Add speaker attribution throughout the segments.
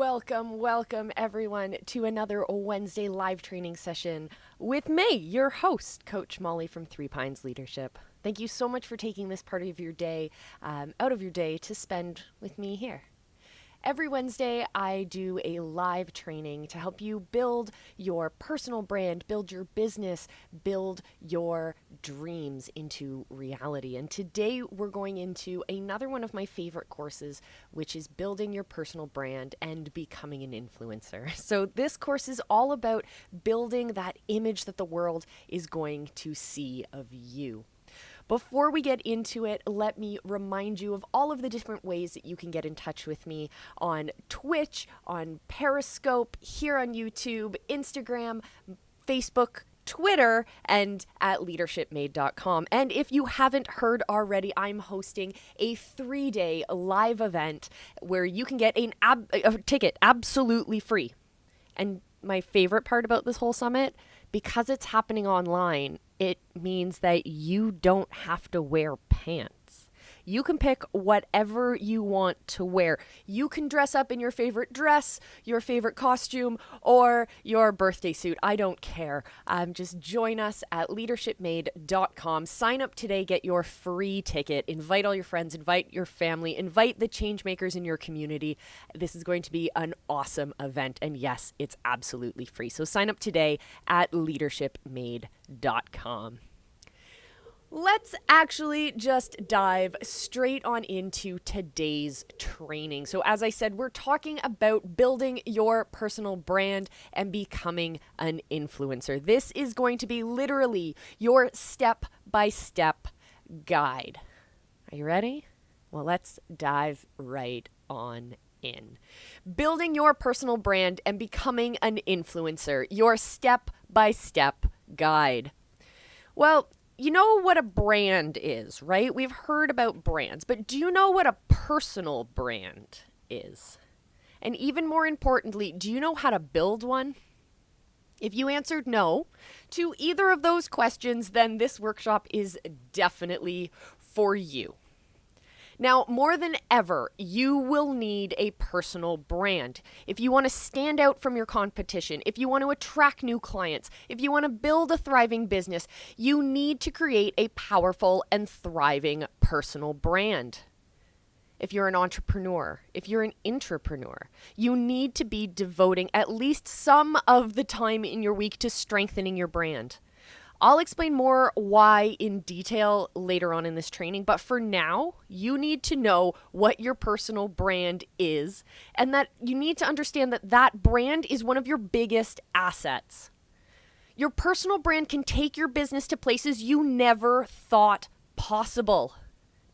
Speaker 1: Welcome everyone to another Wednesday live training session with me, your host, Coach Molly from Three Pines Leadership. Thank you so much for taking this part of your day out of your day to spend with me here. Every Wednesday, I do a live training to help you build your personal brand, build your business, build your dreams into reality. And today we're going into another one of my favorite courses, which is building your personal brand and becoming an influencer. So this course is all about building that image that the world is going to see of you. Before we get into it, let me remind you of all of the different ways that you can get in touch with me on Twitch, on Periscope, here on YouTube, Instagram, Facebook, Twitter, and at leadershipmade.com. And if you haven't heard already, I'm hosting a 3-day live event where you can get a ticket absolutely free. And my favorite part about this whole summit, because it's happening online, it means that you don't have to wear pants. You can pick whatever you want to wear. You can dress up in your favorite dress, your favorite costume, or your birthday suit. I don't care. Just join us at leadershipmade.com. Sign up today, get your free ticket. Invite all your friends, invite your family, invite the change makers in your community. This is going to be an awesome event. And yes, it's absolutely free. So sign up today at leadershipmade.com. Let's actually just dive straight on into today's training. So as I said, we're talking about building your personal brand and becoming an influencer. This is going to be literally your step-by-step guide. Are you ready? Well, let's dive right on in. Building your personal brand and becoming an influencer, your step-by-step guide. Well, you know what a brand is, right? We've heard about brands, but do you know what a personal brand is? And even more importantly, do you know how to build one? If you answered no to either of those questions, then this workshop is definitely for you. Now, more than ever, you will need a personal brand. If you want to stand out from your competition, if you want to attract new clients, if you want to build a thriving business, you need to create a powerful and thriving personal brand. If you're an entrepreneur, if you're an intrapreneur, you need to be devoting at least some of the time in your week to strengthening your brand. I'll explain more why in detail later on in this training, but for now, you need to know what your personal brand is and that you need to understand that that brand is one of your biggest assets. Your personal brand can take your business to places you never thought possible,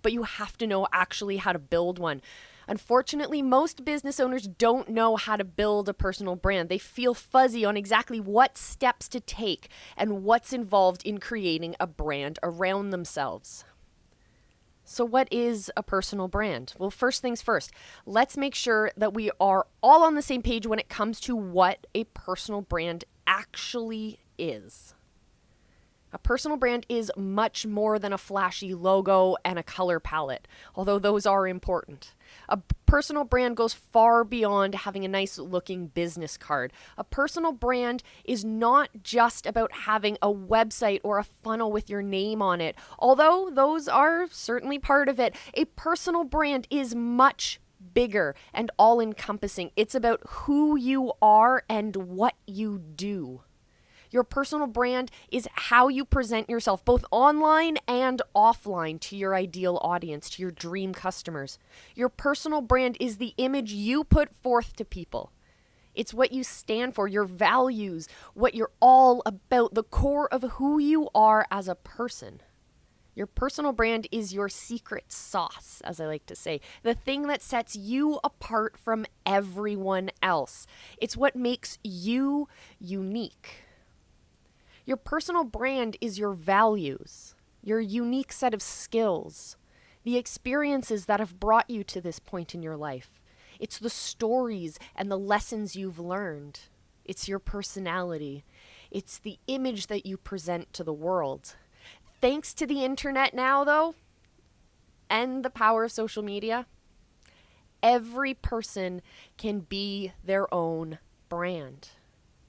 Speaker 1: but you have to know actually how to build one. Unfortunately, most business owners don't know how to build a personal brand. They feel fuzzy on exactly what steps to take and what's involved in creating a brand around themselves. So what is a personal brand? Well, first things first, let's make sure that we are all on the same page when it comes to what a personal brand actually is. A personal brand is much more than a flashy logo and a color palette, although those are important. A personal brand goes far beyond having a nice looking business card. A personal brand is not just about having a website or a funnel with your name on it, although those are certainly part of it. A personal brand is much bigger and all-encompassing. It's about who you are and what you do. Your personal brand is how you present yourself both online and offline to your ideal audience, to your dream customers. Your personal brand is the image you put forth to people. It's what you stand for, your values, what you're all about, the core of who you are as a person. Your personal brand is your secret sauce, as I like to say, the thing that sets you apart from everyone else. It's what makes you unique. Your personal brand is your values, your unique set of skills, the experiences that have brought you to this point in your life. It's the stories and the lessons you've learned. It's your personality. It's the image that you present to the world. Thanks to the internet now, though, and the power of social media, every person can be their own brand.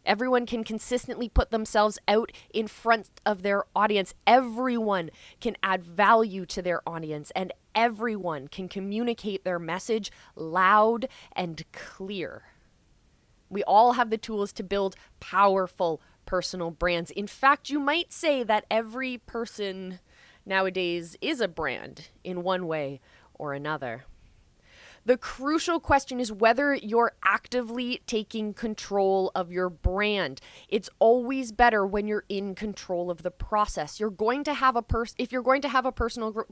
Speaker 1: Everyone can consistently put themselves out in front of their audience. Everyone can add value to their audience, and everyone can communicate their message loud and clear. We all have the tools to build powerful personal brands. In fact, you might say that every person nowadays is a brand in one way or another. The crucial question is whether you're actively taking control of your brand. It's always better when you're in control of the process. If you're going to have a personal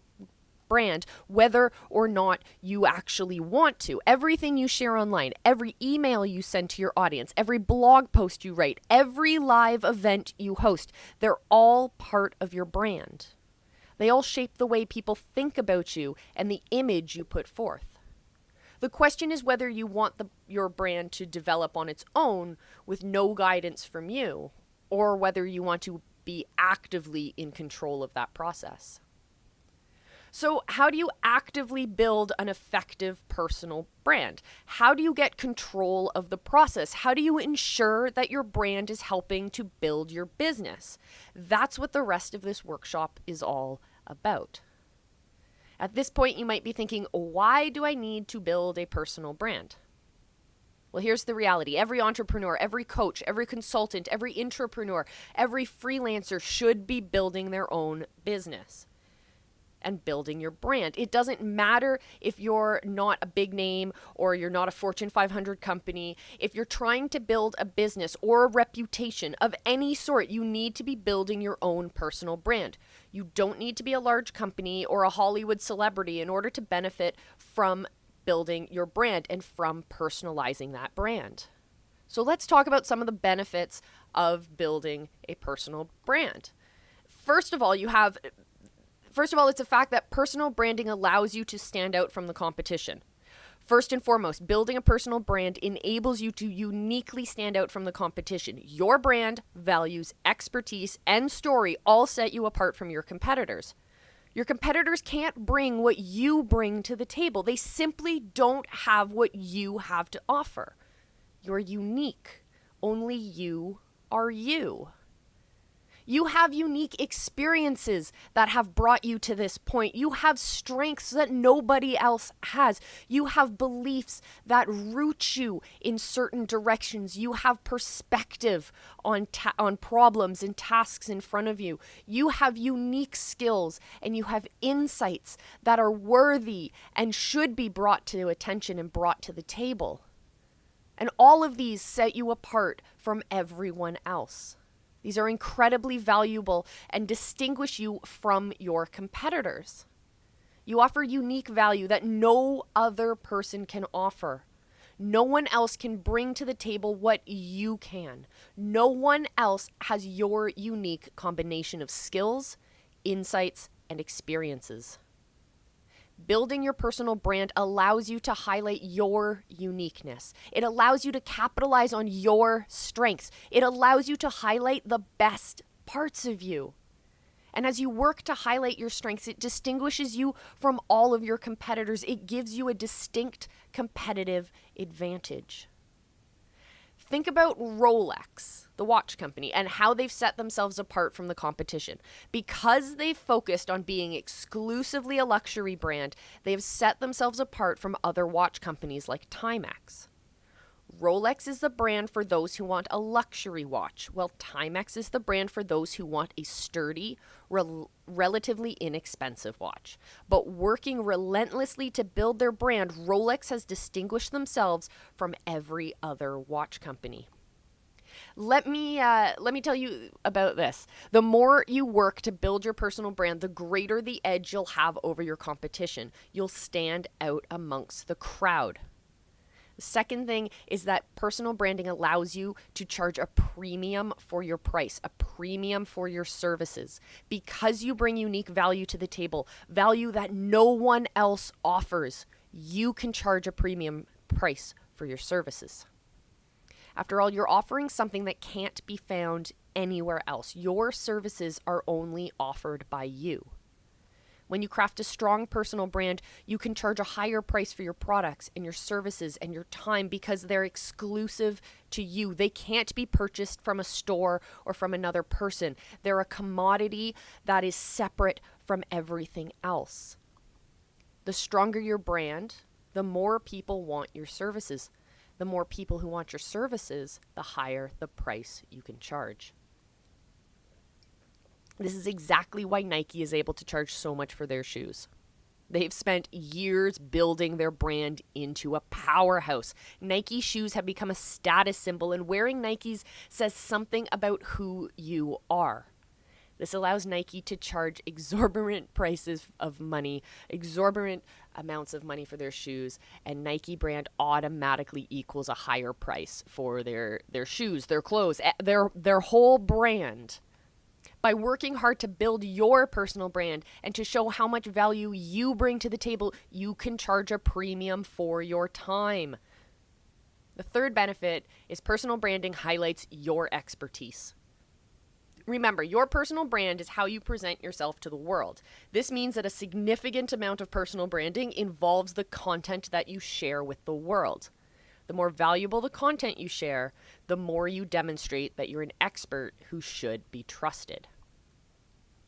Speaker 1: brand, whether or not you actually want to. Everything you share online, every email you send to your audience, every blog post you write, every live event you host, they're all part of your brand. They all shape the way people think about you and the image you put forth. The question is whether you want your brand to develop on its own with no guidance from you, or whether you want to be actively in control of that process. So how do you actively build an effective personal brand? How do you get control of the process? How do you ensure that your brand is helping to build your business? That's what the rest of this workshop is all about. At this point, you might be thinking, why do I need to build a personal brand? Well, here's the reality. Every entrepreneur, every coach, every consultant, every intrapreneur, every freelancer should be building their own business and building your brand. It doesn't matter if you're not a big name or you're not a Fortune 500 company. If you're trying to build a business or a reputation of any sort, you need to be building your own personal brand. You don't need to be a large company or a Hollywood celebrity in order to benefit from building your brand and from personalizing that brand. So let's talk about some of the benefits of building a personal brand. First of all, it's a fact that personal branding allows you to stand out from the competition. First and foremost, building a personal brand enables you to uniquely stand out from the competition. Your brand, values, expertise, and story all set you apart from your competitors. Your competitors can't bring what you bring to the table. They simply don't have what you have to offer. You're unique. Only you are you. You have unique experiences that have brought you to this point. You have strengths that nobody else has. You have beliefs that root you in certain directions. You have perspective on problems and tasks in front of you. You have unique skills and you have insights that are worthy and should be brought to attention and brought to the table. And all of these set you apart from everyone else. These are incredibly valuable and distinguish you from your competitors. You offer unique value that no other person can offer. No one else can bring to the table what you can. No one else has your unique combination of skills, insights, and experiences. Building your personal brand allows you to highlight your uniqueness. It allows you to capitalize on your strengths. It allows you to highlight the best parts of you. And as you work to highlight your strengths, it distinguishes you from all of your competitors. It gives you a distinct competitive advantage. Think about Rolex, the watch company, and how they've set themselves apart from the competition. Because they've focused on being exclusively a luxury brand, they've set themselves apart from other watch companies like Timex. Rolex is the brand for those who want a luxury watch, while Timex is the brand for those who want a sturdy, relatively inexpensive watch. But working relentlessly to build their brand, Rolex has distinguished themselves from every other watch company. Let me tell you about this. The more you work to build your personal brand, the greater the edge you'll have over your competition. You'll stand out amongst the crowd. The second thing is that personal branding allows you to charge a premium for your price, a premium for your services. Because you bring unique value to the table, value that no one else offers, you can charge a premium price for your services. After all, you're offering something that can't be found anywhere else. Your services are only offered by you. When you craft a strong personal brand, you can charge a higher price for your products and your services and your time because they're exclusive to you. They can't be purchased from a store or from another person. They're a commodity that is separate from everything else. The stronger your brand, the more people want your services. The more people who want your services, the higher the price you can charge. This is exactly why Nike is able to charge so much for their shoes. They've spent years building their brand into a powerhouse. Nike shoes have become a status symbol, and wearing Nikes says something about who you are. This allows Nike to charge exorbitant prices of money, exorbitant amounts of money for their shoes, and Nike brand automatically equals a higher price for their shoes, their clothes, their whole brand. By working hard to build your personal brand and to show how much value you bring to the table, you can charge a premium for your time. The third benefit is personal branding highlights your expertise. Remember, your personal brand is how you present yourself to the world. This means that a significant amount of personal branding involves the content that you share with the world. The more valuable the content you share, the more you demonstrate that you're an expert who should be trusted.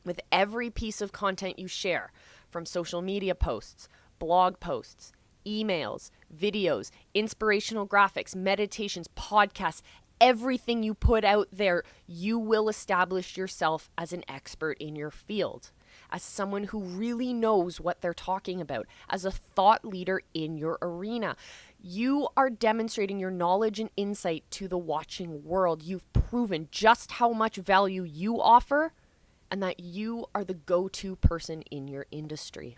Speaker 1: With every piece of content you share, from social media posts, blog posts, emails, videos, inspirational graphics, meditations, podcasts, everything you put out there, you will establish yourself as an expert in your field, as someone who really knows what they're talking about, as a thought leader in your arena. You are demonstrating your knowledge and insight to the watching world. You've proven just how much value you offer and that you are the go-to person in your industry.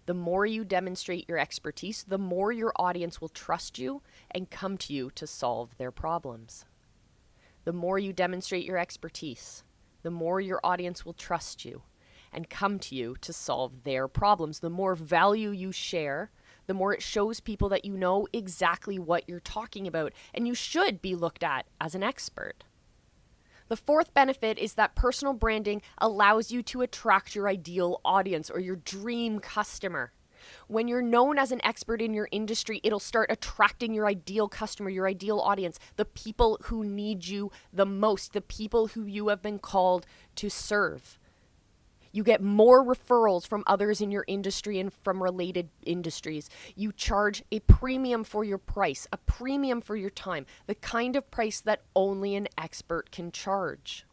Speaker 1: The more you demonstrate your expertise, the more your audience will trust you and come to you to solve their problems. The more you demonstrate your expertise, the more your audience will trust you and come to you to solve their problems. The more value you share, the more it shows people that you know exactly what you're talking about, and you should be looked at as an expert. The fourth benefit is that personal branding allows you to attract your ideal audience or your dream customer. When you're known as an expert in your industry, it'll start attracting your ideal customer, your ideal audience, the people who need you the most, the people who you have been called to serve. You get more referrals from others in your industry and from related industries. You charge a premium for your price, a premium for your time, the kind of price that only an expert can charge.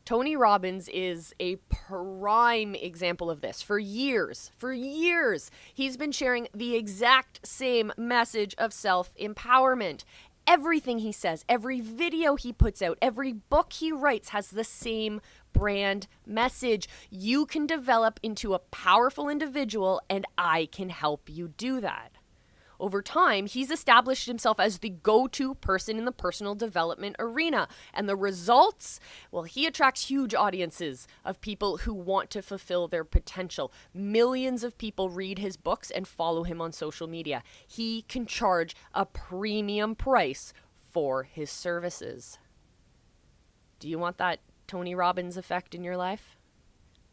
Speaker 1: Tony Robbins is a prime example of this. For years, he's been sharing the exact same message of self-empowerment. Everything he says, every video he puts out, every book he writes has the same brand message. You can develop into a powerful individual, and I can help you do that. Over time, he's established himself as the go-to person in the personal development arena. And the results? Well, he attracts huge audiences of people who want to fulfill their potential. Millions of people read his books and follow him on social media. He can charge a premium price for his services. Do you want that Tony Robbins effect in your life?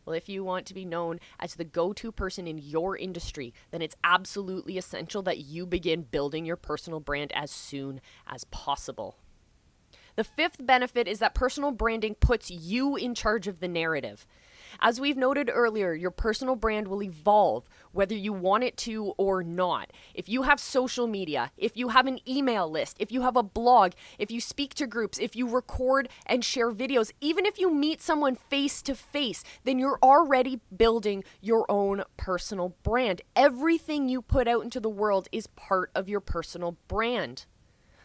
Speaker 1: Well, if you want to be known as the go-to person in your industry, then it's absolutely essential that you begin building your personal brand as soon as possible. The fifth benefit is that personal branding puts you in charge of the narrative. As we've noted earlier, your personal brand will evolve whether you want it to or not. If you have social media, if you have an email list, if you have a blog, if you speak to groups, if you record and share videos, even if you meet someone face to face, then you're already building your own personal brand. Everything you put out into the world is part of your personal brand.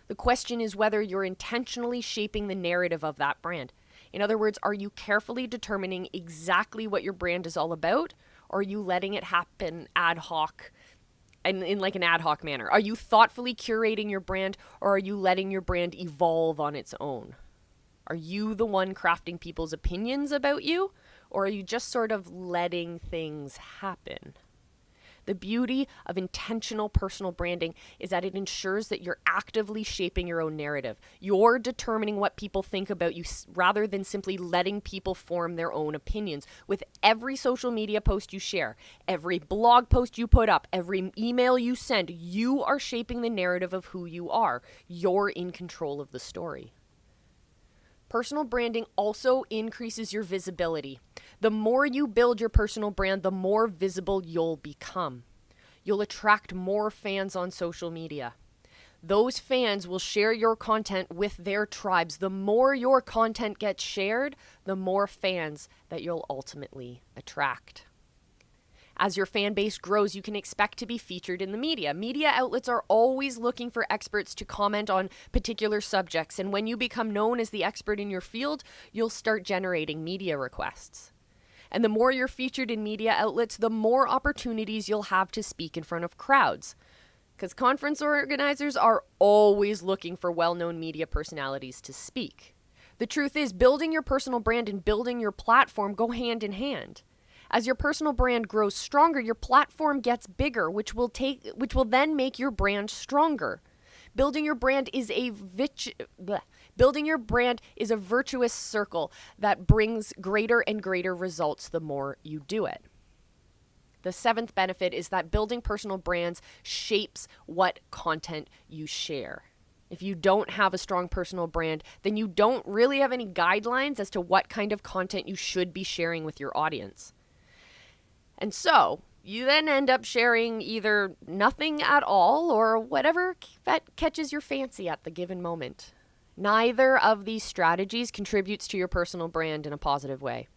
Speaker 1: The question is whether you're intentionally shaping the narrative of that brand. In other words, are you carefully determining exactly what your brand is all about, or are you letting it happen ad hoc and in like an ad hoc manner? Are you thoughtfully curating your brand, or are you letting your brand evolve on its own? Are you the one crafting people's opinions about you, or are you just sort of letting things happen? The beauty of intentional personal branding is that it ensures that you're actively shaping your own narrative. You're determining what people think about you rather than simply letting people form their own opinions. With every social media post you share, every blog post you put up, every email you send, you are shaping the narrative of who you are. You're in control of the story. Personal branding also increases your visibility. The more you build your personal brand, the more visible you'll become. You'll attract more fans on social media. Those fans will share your content with their tribes. The more your content gets shared, the more fans that you'll ultimately attract. As your fan base grows, you can expect to be featured in the media. Media outlets are always looking for experts to comment on particular subjects, and when you become known as the expert in your field, you'll start generating media requests. And the more you're featured in media outlets, the more opportunities you'll have to speak in front of crowds. Because conference organizers are always looking for well-known media personalities to speak. The truth is, building your personal brand and building your platform go hand in hand. As your personal brand grows stronger, your platform gets bigger, which will then make your brand stronger. Building your brand is a virtuous circle that brings greater and greater results the more you do it. The seventh benefit is that building personal brands shapes what content you share. If you don't have a strong personal brand, then you don't really have any guidelines as to what kind of content you should be sharing with your audience. And so, you then end up sharing either nothing at all or whatever catches your fancy at the given moment. Neither of these strategies contributes to your personal brand in a positive way.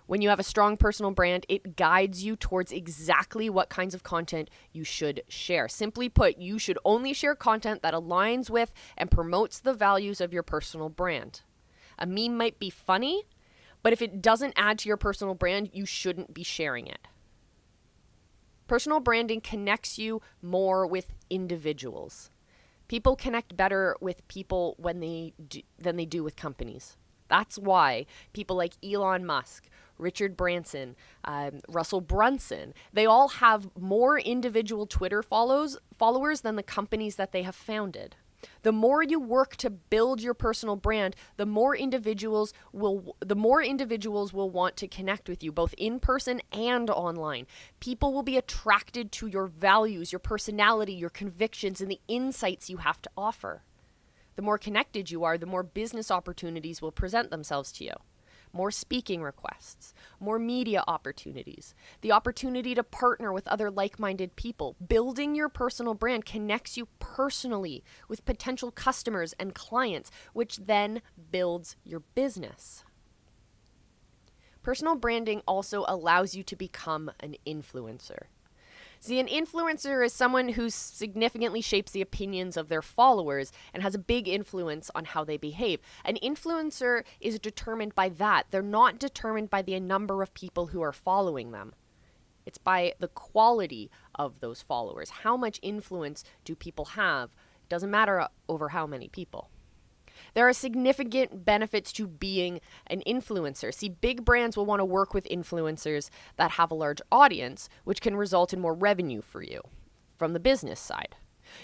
Speaker 1: When you have a strong personal brand, it guides you towards exactly what kinds of content you should share. Simply put, you should only share content that aligns with and promotes the values of your personal brand. A meme might be funny, but if it doesn't add to your personal brand, you shouldn't be sharing it. Personal branding connects you more with individuals. People connect better with people than they do with companies. That's why people like Elon Musk, Richard Branson, Russell Brunson, they all have more individual Twitter followers than the companies that they have founded. The more you work to build your personal brand, the more individuals will want to connect with you, both in person and online. People will be attracted to your values, your personality, your convictions, and the insights you have to offer. The more connected you are, the more business opportunities will present themselves to you. More speaking requests, more media opportunities, the opportunity to partner with other like-minded people. Building your personal brand connects you personally with potential customers and clients, which then builds your business. Personal branding also allows you to become an influencer. See, an influencer is someone who significantly shapes the opinions of their followers and has a big influence on how they behave. An influencer is determined by that. They're not determined by the number of people who are following them. It's by the quality of those followers. How much influence do people have? It doesn't matter over how many people. There are significant benefits to being an influencer. See, big brands will want to work with influencers that have a large audience, which can result in more revenue for you from the business side.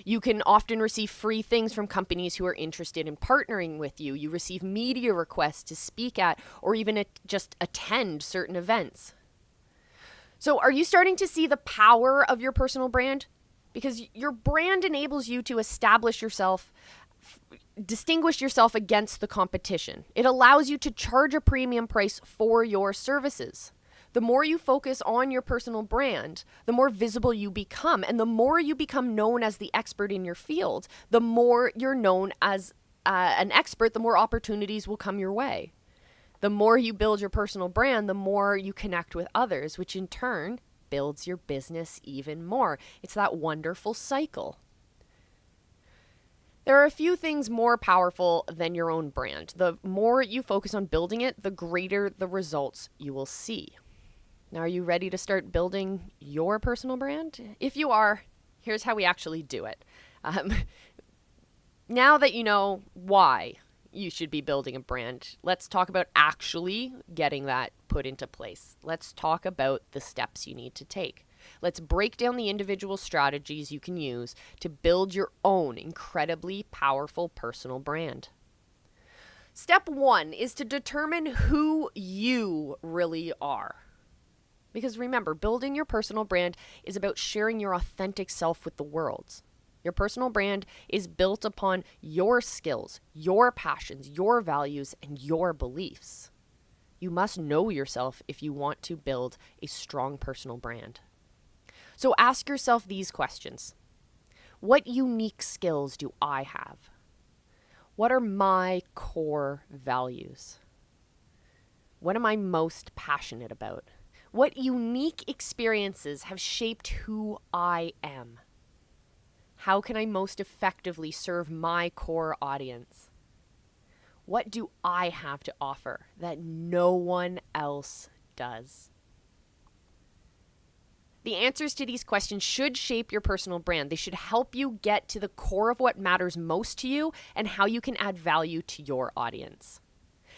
Speaker 1: You can often receive free things from companies who are interested in partnering with you. You receive media requests to speak at or even just attend certain events. So are you starting to see the power of your personal brand? Because your brand enables you to distinguish yourself against the competition. It allows you to charge a premium price for your services. The more you focus on your personal brand, the more visible you become. And the more you become known as the expert in your field, the more you're known as an expert, the more opportunities will come your way. The more you build your personal brand, the more you connect with others, which in turn builds your business even more. It's that wonderful cycle. There are a few things more powerful than your own brand. The more you focus on building it, the greater the results you will see. Now, are you ready to start building your personal brand? If you are, here's how we actually do it. Now that you know why you should be building a brand, let's talk about actually getting that put into place. Let's talk about the steps you need to take. Let's break down the individual strategies you can use to build your own incredibly powerful personal brand. Step 1 is to determine who you really are. Because remember, building your personal brand is about sharing your authentic self with the world. Your personal brand is built upon your skills, your passions, your values, and your beliefs. You must know yourself if you want to build a strong personal brand. So ask yourself these questions. What unique skills do I have? What are my core values? What am I most passionate about? What unique experiences have shaped who I am? How can I most effectively serve my core audience? What do I have to offer that no one else does? The answers to these questions should shape your personal brand. They should help you get to the core of what matters most to you and how you can add value to your audience.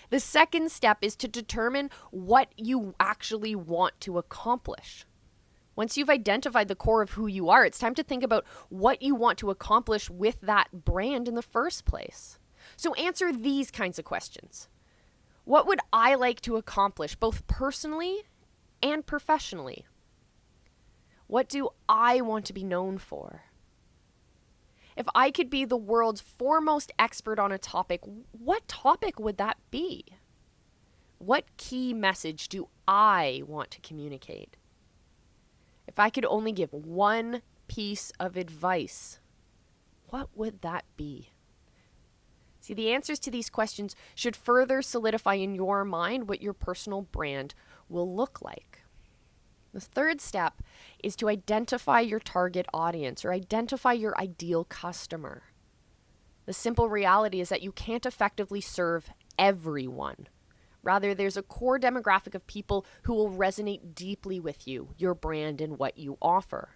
Speaker 1: The second step is to determine what you actually want to accomplish. Once you've identified the core of who you are, it's time to think about what you want to accomplish with that brand in the first place. So answer these kinds of questions. What would I like to accomplish both personally and professionally? What do I want to be known for? If I could be the world's foremost expert on a topic, what topic would that be? What key message do I want to communicate? If I could only give one piece of advice, what would that be? See, the answers to these questions should further solidify in your mind what your personal brand will look like. The third step is to identify your target audience or identify your ideal customer. The simple reality is that you can't effectively serve everyone. Rather, there's a core demographic of people who will resonate deeply with you, your brand, and what you offer.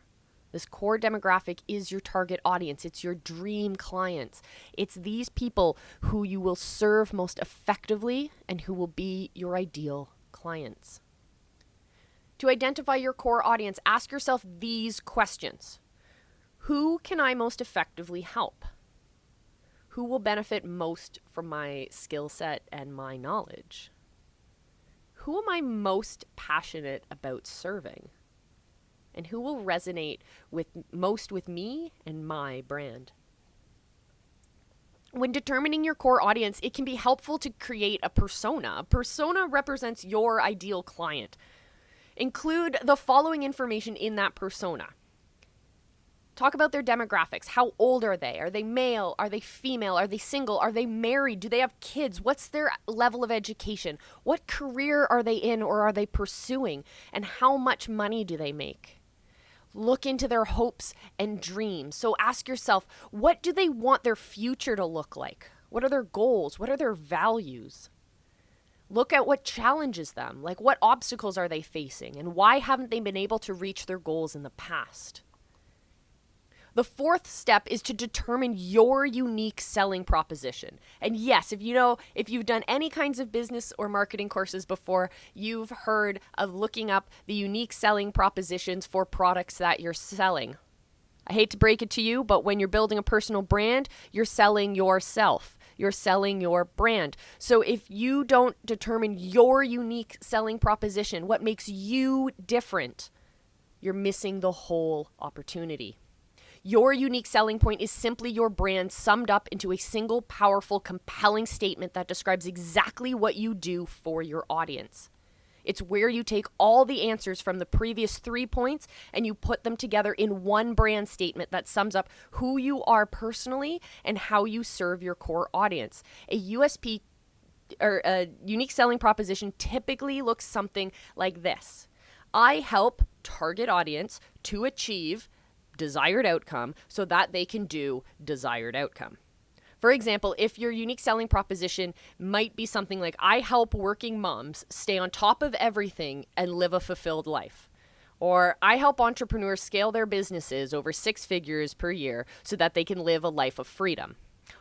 Speaker 1: This core demographic is your target audience. It's your dream clients. It's these people who you will serve most effectively and who will be your ideal clients. To identify your core audience, ask yourself these questions. Who can I most effectively help? Who will benefit most from my skill set and my knowledge? Who am I most passionate about serving? And who will resonate most with me and my brand? When determining your core audience, it can be helpful to create a persona. A persona represents your ideal client. Include the following information in that persona. Talk about their demographics. How old are they? Are they male? Are they female? Are they single? Are they married? Do they have kids? What's their level of education? What career are they in or are they pursuing? And how much money do they make? Look into their hopes and dreams. So ask yourself, what do they want their future to look like? What are their goals? What are their values? Look at what challenges them. Like, what obstacles are they facing? And why haven't they been able to reach their goals in the past? The fourth step is to determine your unique selling proposition. And yes, if you've done any kinds of business or marketing courses before, you've heard of looking up the unique selling propositions for products that you're selling. I hate to break it to you, but when you're building a personal brand, you're selling yourself. You're selling your brand. So if you don't determine your unique selling proposition, what makes you different, you're missing the whole opportunity. Your unique selling point is simply your brand summed up into a single, powerful, compelling statement that describes exactly what you do for your audience. It's where you take all the answers from the previous 3 points and you put them together in one brand statement that sums up who you are personally and how you serve your core audience. A USP or a unique selling proposition typically looks something like this. I help target audience to achieve desired outcome so that they can do desired outcome. For example, if your unique selling proposition might be something like, I help working moms stay on top of everything and live a fulfilled life. Or I help entrepreneurs scale their businesses over 6 figures per year so that they can live a life of freedom.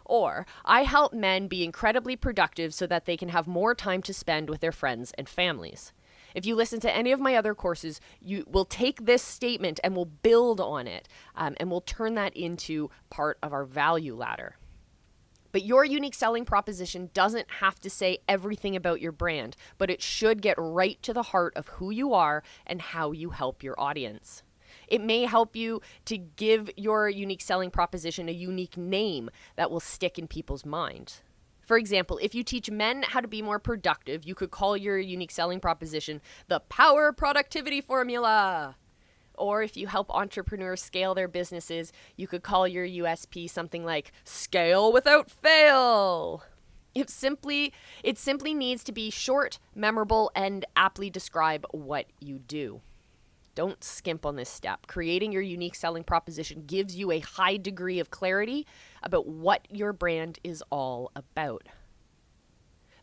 Speaker 1: Or I help men be incredibly productive so that they can have more time to spend with their friends and families. If you listen to any of my other courses, you will take this statement and we'll build on it, and we'll turn that into part of our value ladder. But your unique selling proposition doesn't have to say everything about your brand, but it should get right to the heart of who you are and how you help your audience. It may help you to give your unique selling proposition a unique name that will stick in people's mind. For example, if you teach men how to be more productive, you could call your unique selling proposition the Power Productivity Formula. Or if you help entrepreneurs scale their businesses, you could call your USP something like Scale Without Fail. It simply needs to be short, memorable, and aptly describe what you do. Don't skimp on this step. Creating your unique selling proposition gives you a high degree of clarity about what your brand is all about.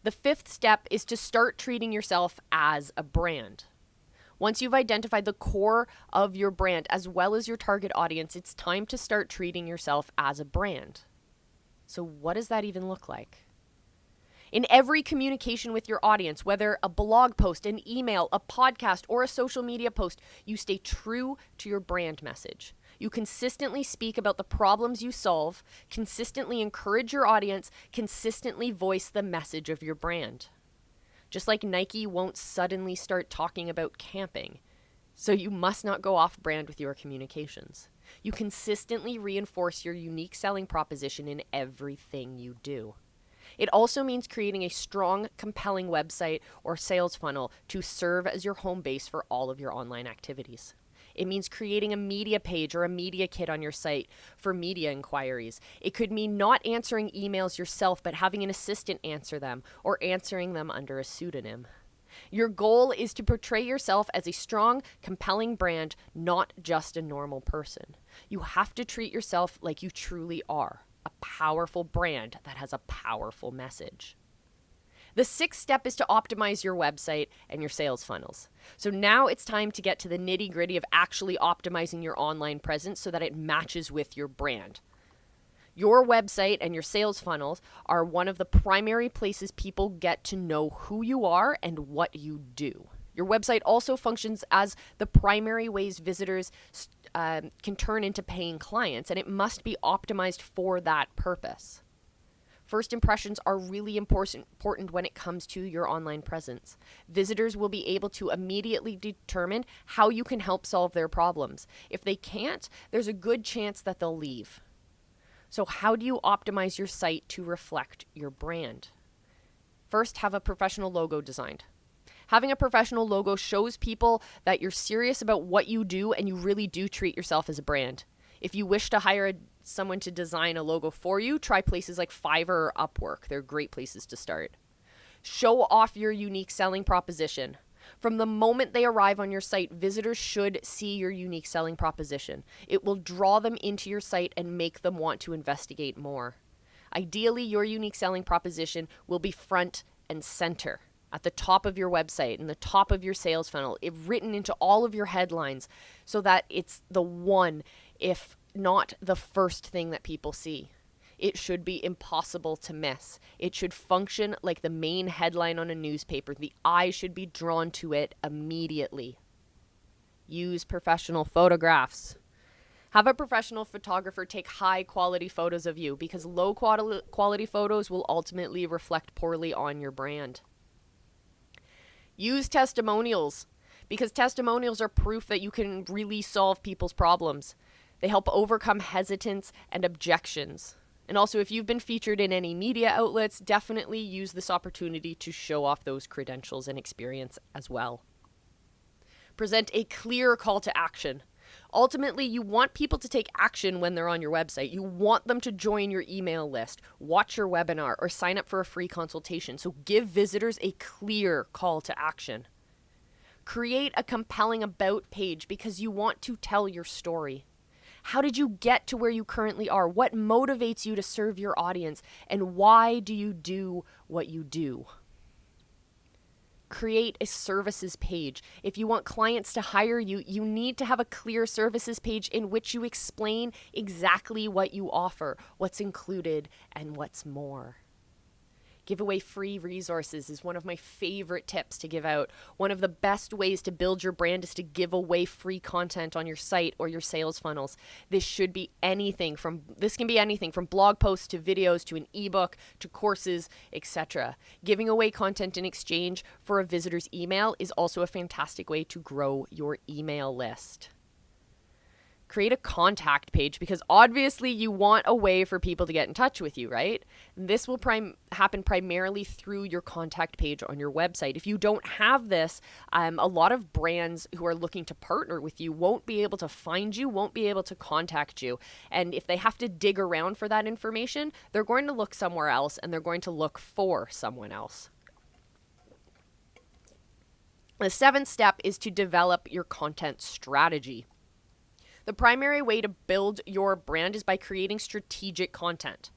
Speaker 1: The fifth step is to start treating yourself as a brand. Once you've identified the core of your brand as well as your target audience, it's time to start treating yourself as a brand. So what does that even look like? In every communication with your audience, whether a blog post, an email, a podcast, or a social media post, you stay true to your brand message. You consistently speak about the problems you solve, consistently encourage your audience, consistently voice the message of your brand. Just like Nike won't suddenly start talking about camping, so you must not go off brand with your communications. You consistently reinforce your unique selling proposition in everything you do. It also means creating a strong, compelling website or sales funnel to serve as your home base for all of your online activities. It means creating a media page or a media kit on your site for media inquiries. It could mean not answering emails yourself, but having an assistant answer them or answering them under a pseudonym. Your goal is to portray yourself as a strong, compelling brand, not just a normal person. You have to treat yourself like you truly are, a powerful brand that has a powerful message. The sixth step is to optimize your website and your sales funnels. So now it's time to get to the nitty-gritty of actually optimizing your online presence so that it matches with your brand. Your website and your sales funnels are one of the primary places people get to know who you are and what you do. Your website also functions as the primary ways visitors can turn into paying clients, and it must be optimized for that purpose. First impressions are really important when it comes to your online presence. Visitors will be able to immediately determine how you can help solve their problems. If they can't, there's a good chance that they'll leave. So how do you optimize your site to reflect your brand? First, have a professional logo designed. Having a professional logo shows people that you're serious about what you do and you really do treat yourself as a brand. If you wish to hire someone to design a logo for you, try places like Fiverr or Upwork. They're great places to start. Show off your unique selling proposition. From the moment they arrive on your site, visitors should see your unique selling proposition. It will draw them into your site and make them want to investigate more. Ideally, your unique selling proposition will be front and center at the top of your website and the top of your sales funnel, written into all of your headlines so that it's the one, if not the first thing that people see. It should be impossible to miss. It should function like the main headline on a newspaper. The eye should be drawn to it immediately. Use professional photographs. Have a professional photographer take high quality photos of you because low quality photos will ultimately reflect poorly on your brand. Use testimonials because testimonials are proof that you can really solve people's problems. They help overcome hesitance and objections. And also, if you've been featured in any media outlets, definitely use this opportunity to show off those credentials and experience as well. Present a clear call to action. Ultimately, you want people to take action when they're on your website. You want them to join your email list, watch your webinar, or sign up for a free consultation. So give visitors a clear call to action. Create a compelling about page because you want to tell your story. How did you get to where you currently are? What motivates you to serve your audience? And why do you do what you do? Create a services page. If you want clients to hire you, you need to have a clear services page in which you explain exactly what you offer, what's included, and what's more. Give away free resources is one of my favorite tips to give out. One of the best ways to build your brand is to give away free content on your site or your sales funnels. This can be anything from blog posts to videos to an ebook to courses, etc. Giving away content in exchange for a visitor's email is also a fantastic way to grow your email list. Create a contact page because obviously you want a way for people to get in touch with you, right? This will happen primarily through your contact page on your website. If you don't have this, a lot of brands who are looking to partner with you won't be able to find you, won't be able to contact you. And if they have to dig around for that information, they're going to look somewhere else and they're going to look for someone else. The 7th step is to develop your content strategy. The primary way to build your brand is by creating strategic content.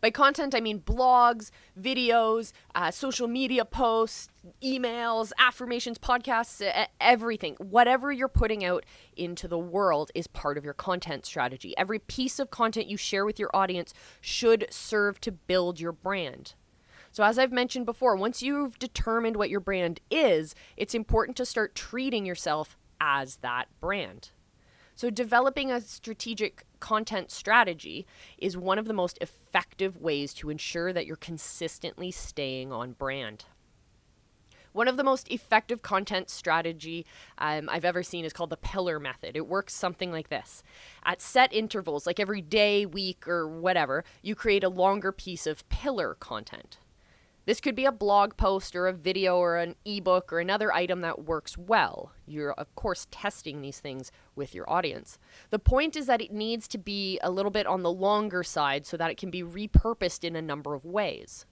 Speaker 1: By content, I mean blogs, videos, social media posts, emails, affirmations, podcasts, everything. Whatever you're putting out into the world is part of your content strategy. Every piece of content you share with your audience should serve to build your brand. So as I've mentioned before, once you've determined what your brand is, it's important to start treating yourself as that brand. So developing a strategic content strategy is one of the most effective ways to ensure that you're consistently staying on brand. One of the most effective content strategy I've ever seen is called the pillar method. It works something like this. At set intervals, like every day, week, or whatever, you create a longer piece of pillar content. This could be a blog post or a video or an ebook or another item that works well. You're, of course, testing these things with your audience. The point is that it needs to be a little bit on the longer side so that it can be repurposed in a number of ways.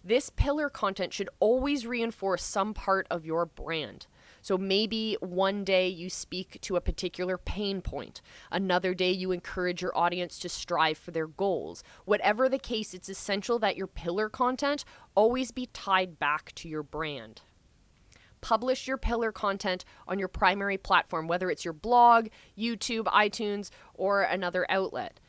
Speaker 1: This pillar content should always reinforce some part of your brand. So maybe one day you speak to a particular pain point. Another day you encourage your audience to strive for their goals. Whatever the case, it's essential that your pillar content always be tied back to your brand. Publish your pillar content on your primary platform, whether it's your blog, YouTube, iTunes, or another outlet.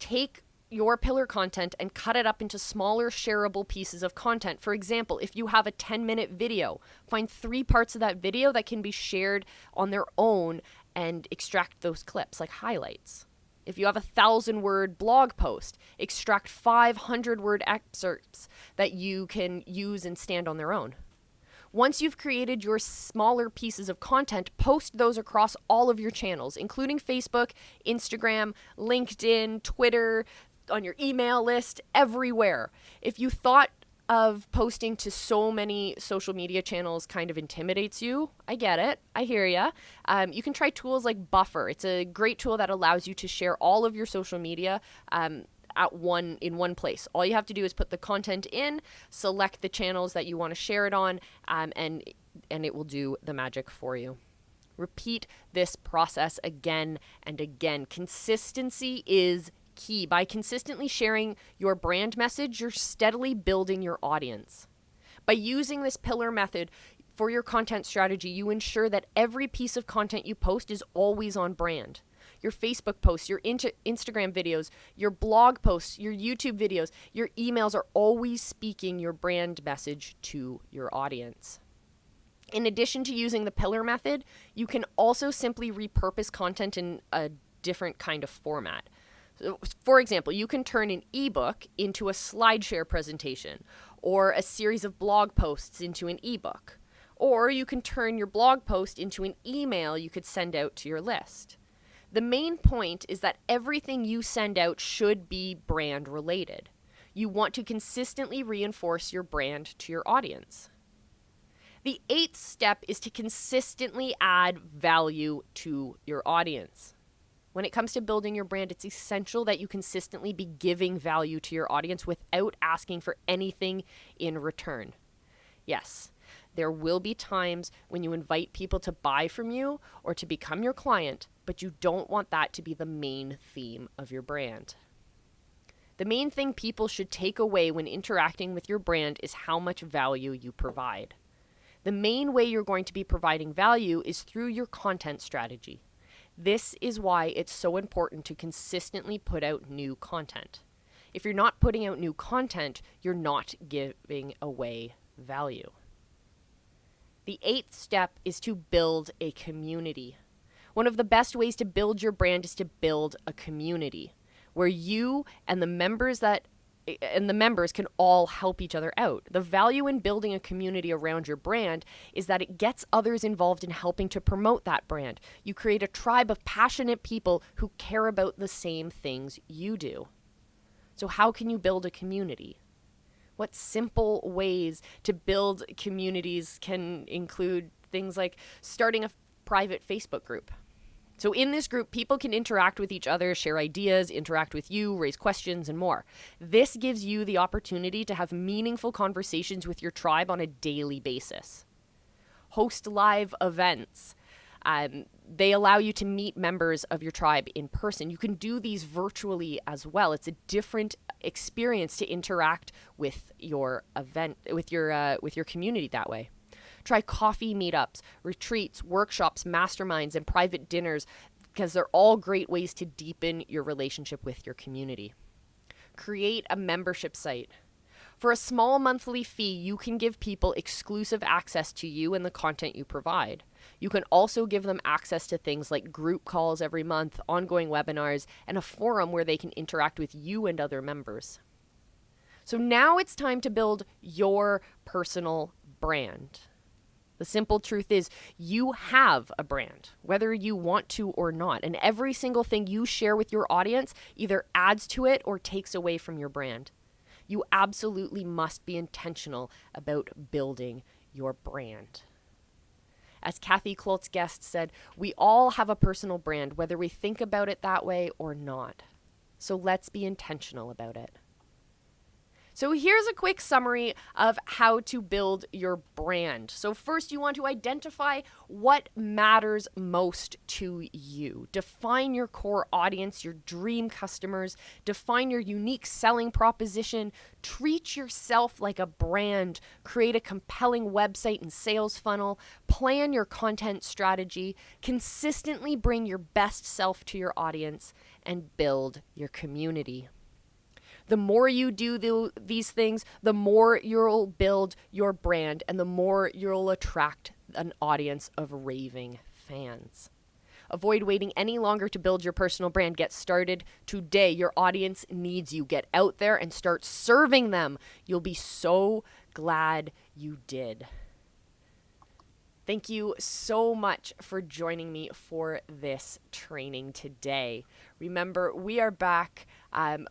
Speaker 1: Take your pillar content and cut it up into smaller shareable pieces of content. For example, if you have a 10-minute video, find 3 parts of that video that can be shared on their own and extract those clips like highlights. If you have a 1,000-word blog post, extract 500-word excerpts that you can use and stand on their own. Once you've created your smaller pieces of content, post those across all of your channels, including Facebook, Instagram, LinkedIn, Twitter, on your email list, everywhere. If you thought of posting to so many social media channels kind of intimidates you, I get it. I hear ya. You can try tools like Buffer. It's a great tool that allows you to share all of your social media in one place. All you have to do is put the content in, select the channels that you want to share it on, and it will do the magic for you. Repeat this process again and again. Consistency is key. By consistently sharing your brand message, you're steadily building your audience. By using this pillar method for your content strategy, you ensure that every piece of content you post is always on brand. Your Facebook posts, your Instagram videos, your blog posts, your YouTube videos, your emails are always speaking your brand message to your audience. In addition to using the pillar method, you can also simply repurpose content in a different kind of format. So, for example, you can turn an ebook into a SlideShare presentation, or a series of blog posts into an ebook. Or you can turn your blog post into an email you could send out to your list. The main point is that everything you send out should be brand related. You want to consistently reinforce your brand to your audience. The 8th step is to consistently add value to your audience. When it comes to building your brand, it's essential that you consistently be giving value to your audience without asking for anything in return. Yes, there will be times when you invite people to buy from you or to become your client, but you don't want that to be the main theme of your brand. The main thing people should take away when interacting with your brand is how much value you provide. The main way you're going to be providing value is through your content strategy. This is why it's so important to consistently put out new content. If you're not putting out new content, you're not giving away value. The 8th step is to build a community. One of the best ways to build your brand is to build a community where you and the members can all help each other out. The value in building a community around your brand is that it gets others involved in helping to promote that brand. You create a tribe of passionate people who care about the same things you do. So how can you build a community? What simple ways to build communities can include things like starting a private Facebook group. So in this group, people can interact with each other, share ideas, interact with you, raise questions, and more. This gives you the opportunity to have meaningful conversations with your tribe on a daily basis. Host live events. They allow you to meet members of your tribe in person. You can do these virtually as well. It's a different experience to interact with your event, with your community that way. Try coffee meetups, retreats, workshops, masterminds, and private dinners because they're all great ways to deepen your relationship with your community. Create a membership site. For a small monthly fee, you can give people exclusive access to you and the content you provide. You can also give them access to things like group calls every month, ongoing webinars, and a forum where they can interact with you and other members. So now it's time to build your personal brand. The simple truth is you have a brand, whether you want to or not. And every single thing you share with your audience either adds to it or takes away from your brand. You absolutely must be intentional about building your brand. As Kathy Klotz-Guest said, we all have a personal brand, whether we think about it that way or not. So let's be intentional about it. So here's a quick summary of how to build your brand. So first, you want to identify what matters most to you. Define your core audience, your dream customers. Define your unique selling proposition. Treat yourself like a brand. Create a compelling website and sales funnel. Plan your content strategy. Consistently bring your best self to your audience and build your community. The more you do these things, the more you'll build your brand and the more you'll attract an audience of raving fans. Avoid waiting any longer to build your personal brand. Get started today. Your audience needs you. Get out there and start serving them. You'll be so glad you did. Thank you so much for joining me for this training today. Remember, we are back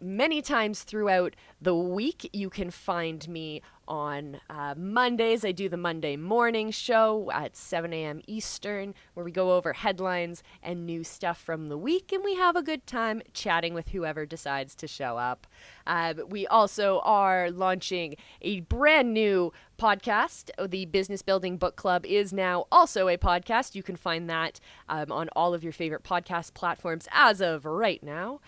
Speaker 1: many times throughout the week. You can find me on Mondays. I do the Monday morning show at 7 a.m. Eastern, where we go over headlines and new stuff from the week, and we have a good time chatting with whoever decides to show up. We also are launching a brand new podcast. The Business Building Book Club is now also a podcast. You can find that on all of your favorite podcast platforms as of right now.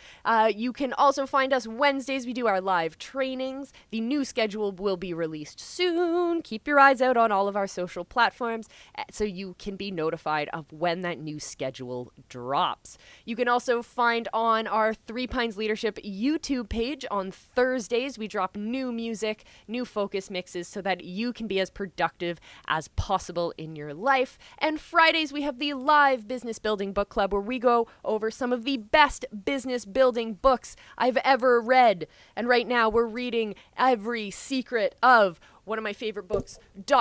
Speaker 1: You can also find us Wednesdays. We do our live trainings. The new schedule will be released soon. Keep your eyes out on all of our social platforms so you can be notified of when that new schedule drops. You can also find on our Three Pines Leadership YouTube page on Thursdays, we drop new music, new focus mixes so that you can be as productive as possible in your life. And Fridays, we have the live Business Building Book Club where we go over some of the best business building books I've ever read. And right now we're reading Every Secret of one of my favorite books,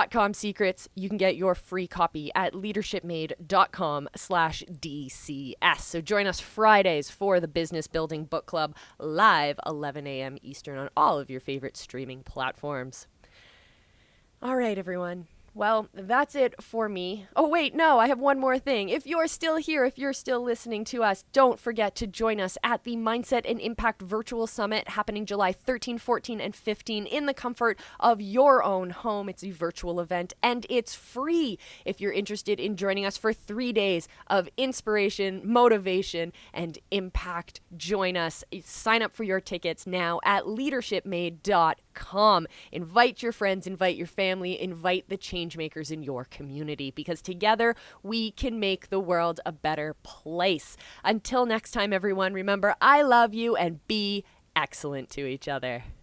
Speaker 1: .com Secrets. You can get your free copy at leadershipmade.com/DCS. So join us Fridays for the Business Building Book Club live 11 a.m. Eastern on all of your favorite streaming platforms. All right, everyone. Well, that's it for me. Oh, wait, no, I have one more thing. If you're still here, if you're still listening to us, don't forget to join us at the Mindset and Impact Virtual Summit happening July 13, 14, and 15 in the comfort of your own home. It's a virtual event and it's free. If you're interested in joining us for 3 days of inspiration, motivation, and impact, join us. Sign up for your tickets now at leadershipmade.com. Invite your friends, invite your family, invite the change makers in your community, because together we can make the world a better place. Until next time, everyone, remember, I love you and be excellent to each other.